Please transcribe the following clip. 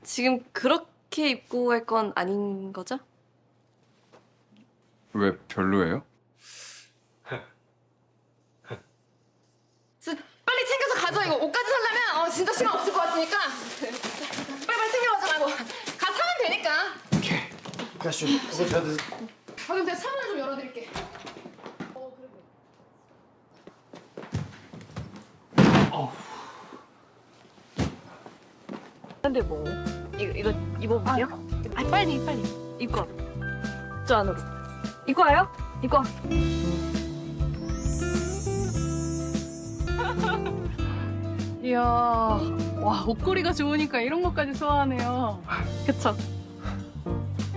지금 그렇게 입고 갈 건 아닌 거죠? 왜 별로예요? 빨리 챙겨서 가져. 이거 옷까지 사려면 진짜 시간 없을 것 같으니까 빨리 챙겨가자. 말고 가 사면 되니까. 가슈, 그거 저도 그럼 제가 창문을 좀 열어드릴게. 근데 뭐 이거 입어볼게요. 빨리 입고 저 안으로 입고 와요. 입고 와. 이야, 와, 옷걸이가 좋으니까 이런 것까지 소화하네요. 그쵸.